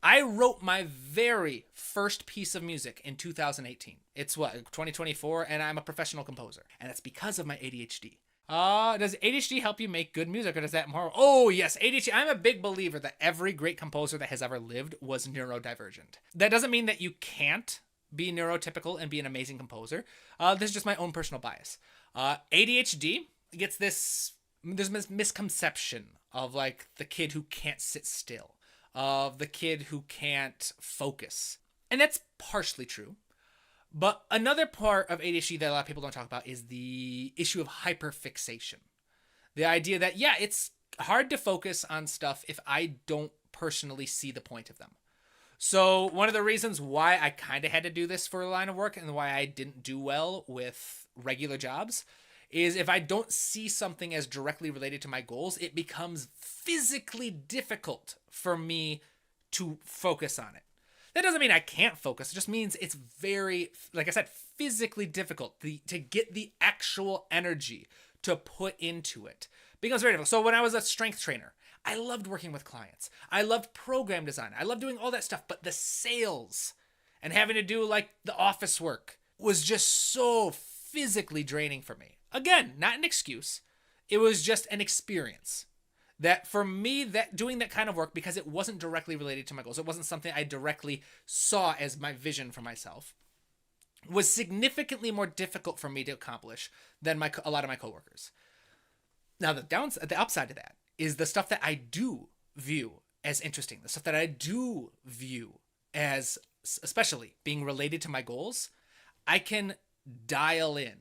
I wrote my very first piece of music in 2018. It's what, 2024, and I'm a professional composer. And that's because of my ADHD. Does ADHD help you make good music, or does that more? Oh, yes, ADHD. I'm a big believer that every great composer that has ever lived was neurodivergent. That doesn't mean that you can't be neurotypical and be an amazing composer. This is just my own personal bias. ADHD gets there's this misconception of like the kid who can't sit still, of the kid who can't focus. And that's partially true. But another part of ADHD that a lot of people don't talk about is the issue of hyperfixation. The idea that, yeah, it's hard to focus on stuff if I don't personally see the point of them. So one of the reasons why I kind of had to do this for a line of work and why I didn't do well with regular jobs is if I don't see something as directly related to my goals, it becomes physically difficult for me to focus on it. That doesn't mean I can't focus. It just means it's very, like I said, physically difficult to get the actual energy to put into it. It becomes very difficult. So when I was a strength trainer, I loved working with clients. I loved program design. I loved doing all that stuff. But the sales and having to do like the office work was just so physically draining for me. Again, not an excuse. It was just an experience. That for me, that doing that kind of work, because it wasn't directly related to my goals, it wasn't something I directly saw as my vision for myself, was significantly more difficult for me to accomplish than a lot of my coworkers. Now, the upside to that is the stuff that I do view as interesting, the stuff that I do view as especially being related to my goals, I can dial in.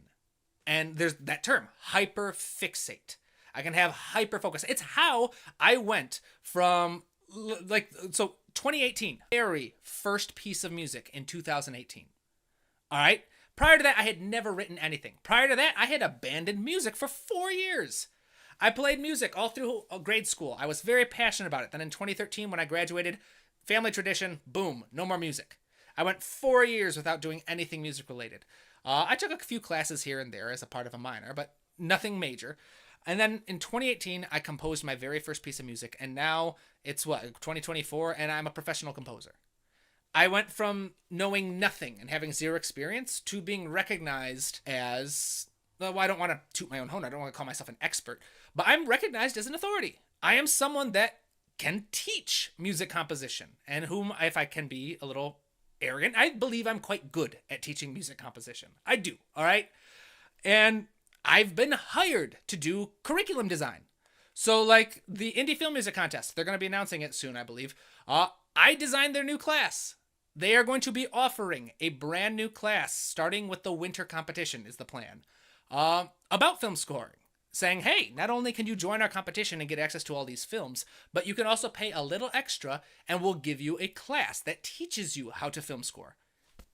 And there's that term, hyperfixate. I can have hyperfocus. It's how I went from 2018, very first piece of music in 2018. All right. Prior to that, I had never written anything. Prior to that, I had abandoned music for 4 years. I played music all through grade school. I was very passionate about it. Then in 2013, when I graduated, family tradition, boom, no more music. I went 4 years without doing anything music related. I took a few classes here and there as a part of a minor, but nothing major. And then in 2018, I composed my very first piece of music, and now it's 2024, and I'm a professional composer. I went from knowing nothing and having zero experience to being recognized as, well, I don't want to toot my own horn. I don't want to call myself an expert, but I'm recognized as an authority. I am someone that can teach music composition, and whom, if I can be a little arrogant, I believe I'm quite good at teaching music composition. I do, all right? And I've been hired to do curriculum design. So like the Indie Film Music Contest, they're going to be announcing it soon, I believe. I designed their new class. They are going to be offering a brand new class starting with the winter competition is the plan, about film scoring. Saying, hey, not only can you join our competition and get access to all these films, but you can also pay a little extra and we'll give you a class that teaches you how to film score.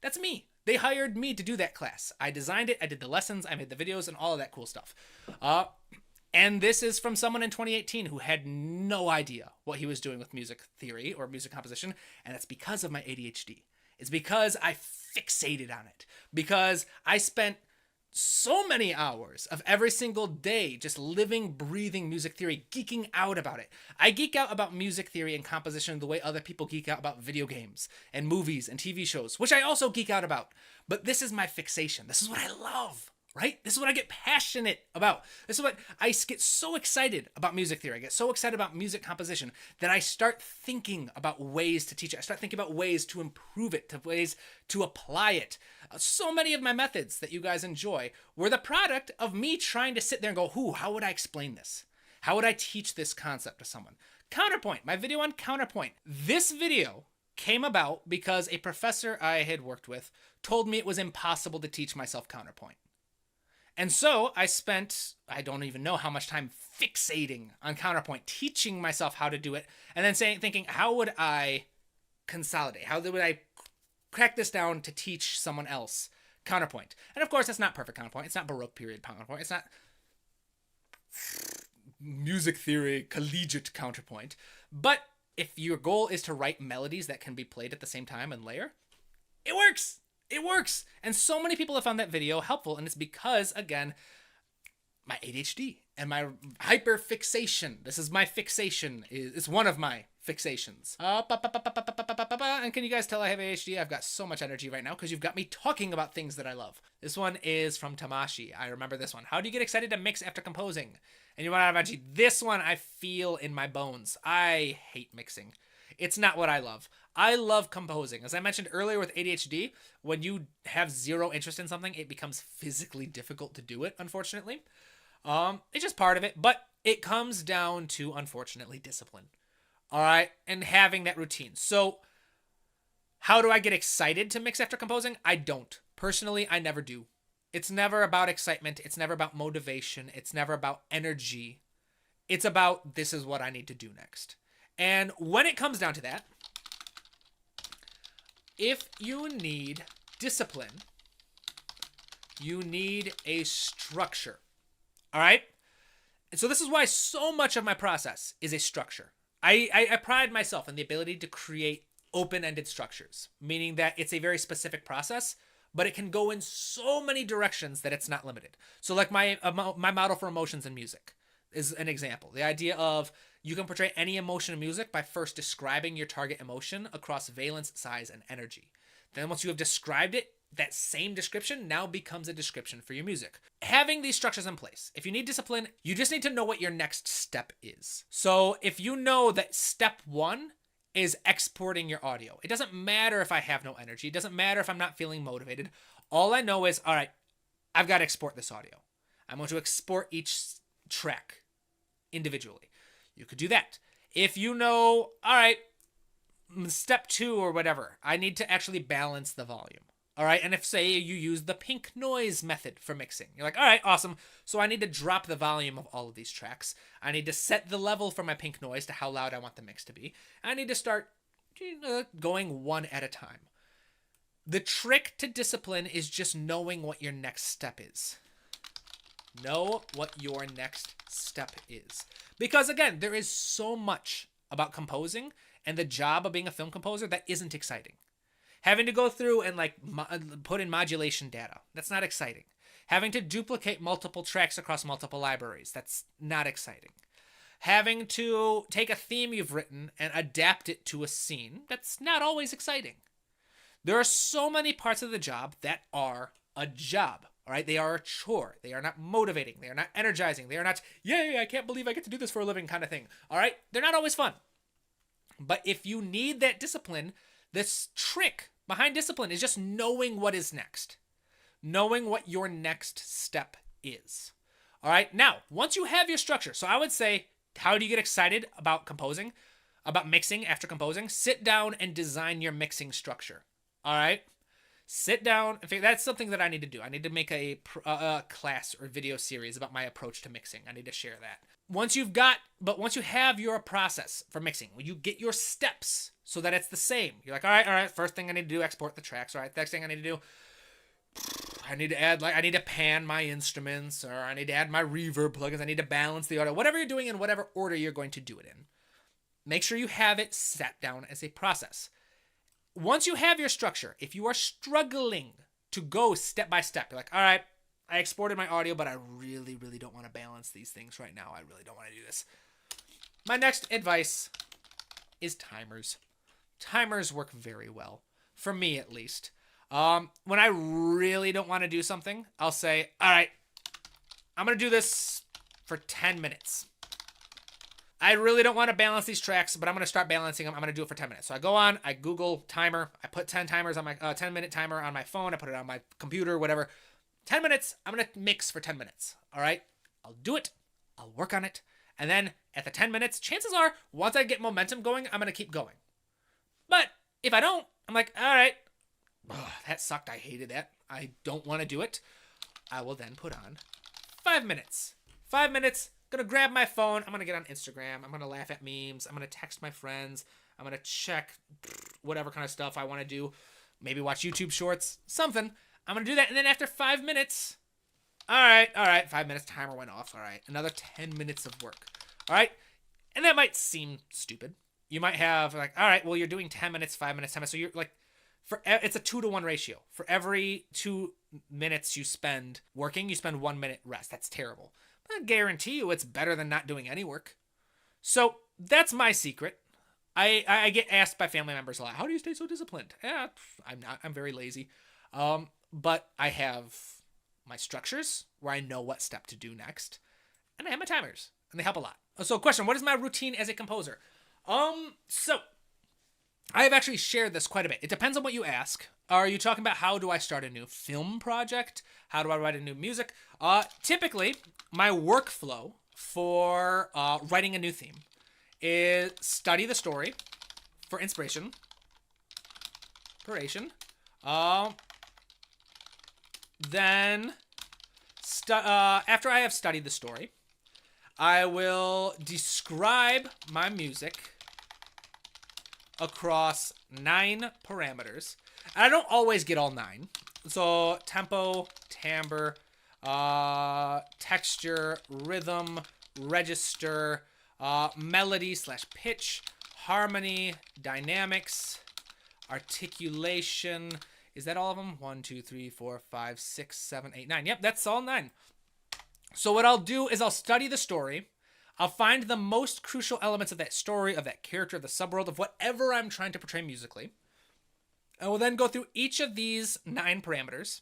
That's me. They hired me to do that class. I designed it, I did the lessons, I made the videos, and all of that cool stuff. And this is from someone in 2018 who had no idea what he was doing with music theory or music composition, and that's because of my ADHD. It's because I fixated on it. Because I spent so many hours of every single day just living, breathing music theory, geeking out about it. I geek out about music theory and composition the way other people geek out about video games and movies and TV shows, which I also geek out about. But this is my fixation. This is what I love, right? This is what I get passionate about. This is what I get so excited about music theory. I get so excited about music composition that I start thinking about ways to teach it. I start thinking about ways to improve it, to ways to apply it. So many of my methods that you guys enjoy were the product of me trying to sit there and go, how would I explain this? How would I teach this concept to someone? Counterpoint, my video on counterpoint. This video came about because a professor I had worked with told me it was impossible to teach myself counterpoint. And so I spent, I don't even know how much time fixating on counterpoint, teaching myself how to do it, and then thinking, how would I consolidate? How would I crack this down to teach someone else counterpoint? And of course, it's not perfect counterpoint. It's not Baroque period counterpoint. It's not music theory, collegiate counterpoint. But if your goal is to write melodies that can be played at the same time and layer, it works. It works. And so many people have found that video helpful. And it's because, again, my ADHD and my hyperfixation. This is my fixation. It's one of my fixations. And can you guys tell I have ADHD? I've got so much energy right now because you've got me talking about things that I love. This one is from Tamashi. I remember this one. How do you get excited to mix after composing? And you run out of energy. This one I feel in my bones. I hate mixing. It's not what I love. I love composing. As I mentioned earlier with ADHD, when you have zero interest in something, it becomes physically difficult to do it, unfortunately. It's just part of it, but it comes down to, unfortunately, discipline. All right, and having that routine. So how do I get excited to mix after composing? I don't. Personally, I never do. It's never about excitement. It's never about motivation. It's never about energy. It's about this is what I need to do next. And when it comes down to that, if you need discipline, you need a structure. All right? And so this is why so much of my process is a structure. I pride myself in the ability to create open-ended structures, meaning that it's a very specific process, but it can go in so many directions that it's not limited. So like my model for emotions in music is an example. The idea of you can portray any emotion in music by first describing your target emotion across valence, size, and energy. Then once you have described it, that same description now becomes a description for your music. Having these structures in place, if you need discipline, you just need to know what your next step is. So if you know that step one is exporting your audio, it doesn't matter if I have no energy. It doesn't matter if I'm not feeling motivated. All I know is, all right, I've got to export this audio. I'm going to export each track individually. You could do that. If you know, all right, step two or whatever, I need to actually balance the volume. All right, and if, say, you use the pink noise method for mixing, you're like, all right, awesome. So I need to drop the volume of all of these tracks. I need to set the level for my pink noise to how loud I want the mix to be. I need to start going one at a time. The trick to discipline is just knowing what your next step is. Know what your next step is. Because, again, there is so much about composing and the job of being a film composer that isn't exciting. Having to go through and put in modulation data, that's not exciting. Having to duplicate multiple tracks across multiple libraries, that's not exciting. Having to take a theme you've written and adapt it to a scene, that's not always exciting. There are so many parts of the job that are a job, all right? They are a chore. They are not motivating. They are not energizing. They are not, yay, I can't believe I get to do this for a living kind of thing, all right? They're not always fun. But if you need that discipline, this trick behind discipline is just knowing what is next. Knowing what your next step is. All right. Now, once you have your structure, so I would say, how do you get excited about composing, about mixing after composing? Sit down and design your mixing structure. All right. Sit down. In fact, that's something that I need to do. I need to make a class or video series about my approach to mixing. I need to share that. Once you have your process for mixing, when you get your steps so that it's the same, you're like, all right, first thing I need to do, export the tracks. All right, next thing I need to do, I need to add, I need to pan my instruments, or I need to add my reverb plugins. I need to balance the audio, whatever you're doing in whatever order you're going to do it in. Make sure you have it set down as a process. Once you have your structure, if you are struggling to go step by step, you're like, all right, I exported my audio, but I really, really don't want to balance these things right now. I really don't want to do this. My next advice is timers. Timers work very well, for me at least. When I really don't want to do something, I'll say, all right, I'm going to do this for 10 minutes. I really don't want to balance these tracks, but I'm going to start balancing them. I'm going to do it for 10 minutes. So I go on, I Google timer. I put 10 timers on my 10-minute timer on my phone. I put it on my computer, whatever. 10 minutes, I'm going to mix for 10 minutes. All right? I'll do it. I'll work on it. And then at the 10 minutes, chances are, once I get momentum going, I'm going to keep going. But if I don't, I'm like, all right, that sucked. I hated that. I don't want to do it. I will then put on 5 minutes. 5 minutes, going to grab my phone. I'm going to get on Instagram. I'm going to laugh at memes. I'm going to text my friends. I'm going to check whatever kind of stuff I want to do. Maybe watch YouTube shorts, something. I'm going to do that. And then after 5 minutes, all right, 5 minutes, timer went off. All right, another 10 minutes of work. All right. And that might seem stupid. You might have like, all right, well, you're doing 10 minutes, 5 minutes, 10 minutes. So you're like, it's a 2-to-1 ratio. For every 2 minutes you spend working, you spend 1 minute rest. That's terrible. But I guarantee you it's better than not doing any work. So that's my secret. I get asked by family members a lot, how do you stay so disciplined? Yeah, I'm not. I'm very lazy. But I have my structures where I know what step to do next, and I have my timers, and they help a lot. So, question: what is my routine as a composer? So I have actually shared this quite a bit. It depends on what you ask. Are you talking about how do I start a new film project? How do I write a new music? Typically, my workflow for writing a new theme is study the story for inspiration. Then, after I have studied the story, I will describe my music across 9 parameters. And I don't always get all 9. So tempo, timbre, texture, rhythm, register, melody / pitch, harmony, dynamics, articulation. Is that all of them? 1, 2, 3, 4, 5, 6, 7, 8, 9. Yep, that's all 9. So what I'll do is I'll study the story. I'll find the most crucial elements of that story, of that character, of the subworld, of whatever I'm trying to portray musically. I will then go through each of these 9 parameters.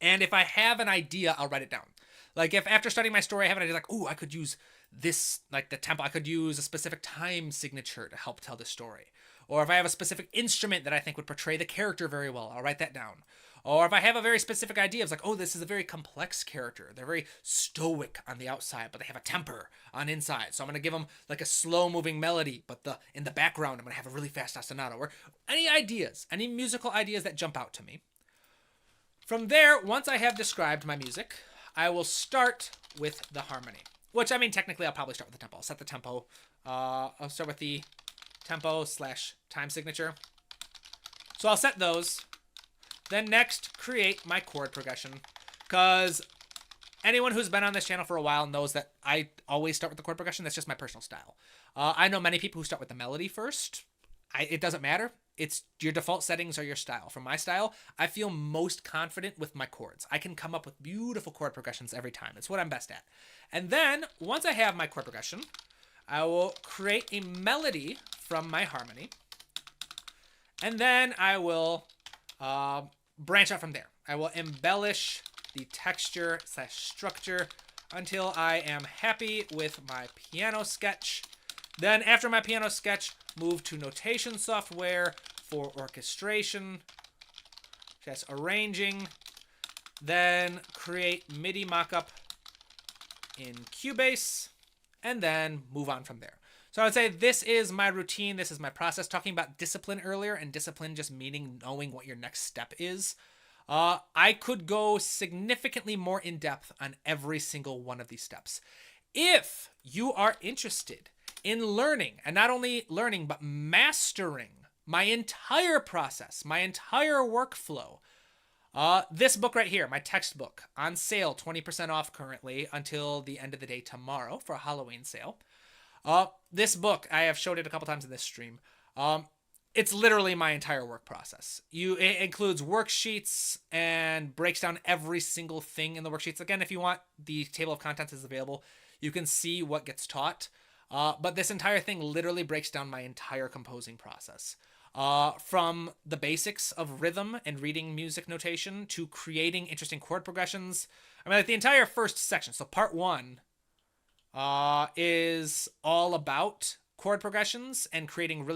And if I have an idea, I'll write it down. Like if after studying my story, I have an idea like, ooh, I could use this, like the tempo. I could use a specific time signature to help tell the story. Or if I have a specific instrument that I think would portray the character very well, I'll write that down. Or if I have a very specific idea, it's like, oh, this is a very complex character. They're very stoic on the outside, but they have a temper on inside. So I'm going to give them like a slow-moving melody, but in the background, I'm going to have a really fast ostinato. Or any ideas, any musical ideas that jump out to me. From there, once I have described my music, I will start with the harmony. Which, I mean, technically, I'll probably start with the tempo. I'll set the tempo. I'll start with the tempo / time signature. So I'll set those. Then next, create my chord progression. Because anyone who's been on this channel for a while knows that I always start with the chord progression. That's just my personal style. I know many people who start with the melody first. It doesn't matter. It's your default settings or your style. For my style, I feel most confident with my chords. I can come up with beautiful chord progressions every time. It's what I'm best at. And then, once I have my chord progression, I will create a melody from my harmony. And then I will branch out from there. I will embellish the texture / structure until I am happy with my piano sketch. Then after my piano sketch, move to notation software for orchestration, just arranging, then create MIDI mockup in Cubase, and then move on from there. So I would say this is my routine, this is my process. Talking about discipline earlier, and discipline just meaning knowing what your next step is. I could go significantly more in depth on every single one of these steps. If you are interested in learning, and not only learning, but mastering my entire process, my entire workflow, this book right here, my textbook, on sale, 20% off currently until the end of the day tomorrow for a Halloween sale. This book, I have showed it a couple times in this stream. It's literally my entire work process. It includes worksheets and breaks down every single thing in the worksheets. Again, if you want, the table of contents is available. You can see what gets taught. But this entire thing literally breaks down my entire composing process. From the basics of rhythm and reading music notation to creating interesting chord progressions. I mean, like the entire first section. So part 1 is all about chord progressions and creating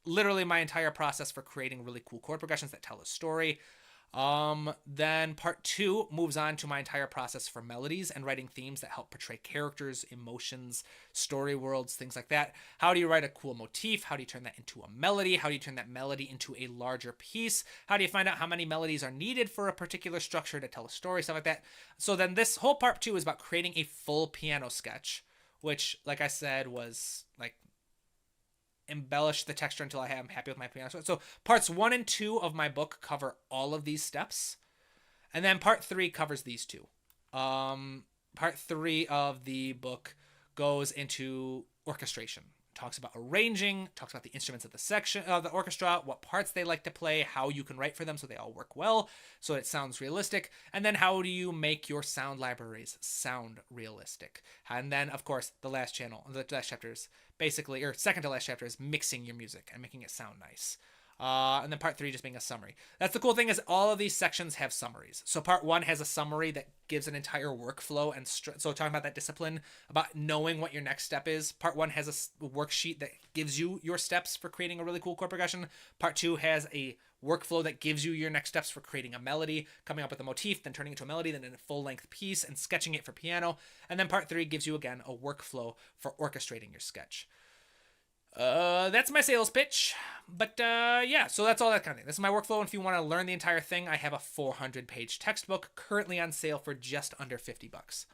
literally my entire process for creating really cool chord progressions that tell a story. Then part 2 moves on to my entire process for melodies and writing themes that help portray characters, emotions, story worlds, things like that. How do you write a cool motif? How do you turn that into a melody? How do you turn that melody into a larger piece? How do you find out how many melodies are needed for a particular structure to tell a story, stuff like that. So then this whole part 2 is about creating a full piano sketch, which, like I said, was like embellish the texture until I'm happy with my piano. So parts 1 and 2 of my book cover all of these steps. And then part 3 covers these 2. Part 3 of the book goes into orchestration, talks about arranging, talks about the instruments of the section of the orchestra, what parts they like to play, how you can write for them so they all work well, so it sounds realistic, and then how do you make your sound libraries sound realistic. And then, of course, the last chapter is basically, or second to last chapter, is mixing your music and making it sound nice. And then part 3 just being a summary. That's the cool thing, is all of these sections have summaries. So part 1 has a summary that gives an entire workflow, and so talking about that discipline, about knowing what your next step is. Part 1 has a worksheet that gives you your steps for creating a really cool chord progression. Part 2 has a workflow that gives you your next steps for creating a melody, coming up with a motif, then turning it into a melody, then in a full-length piece, and sketching it for piano. And then part 3 gives you, again, a workflow for orchestrating your sketch. That's my sales pitch. But yeah, so that's all that kind of thing. This is my workflow, and if you want to learn the entire thing, I have a 400-page textbook currently on sale for just under $50.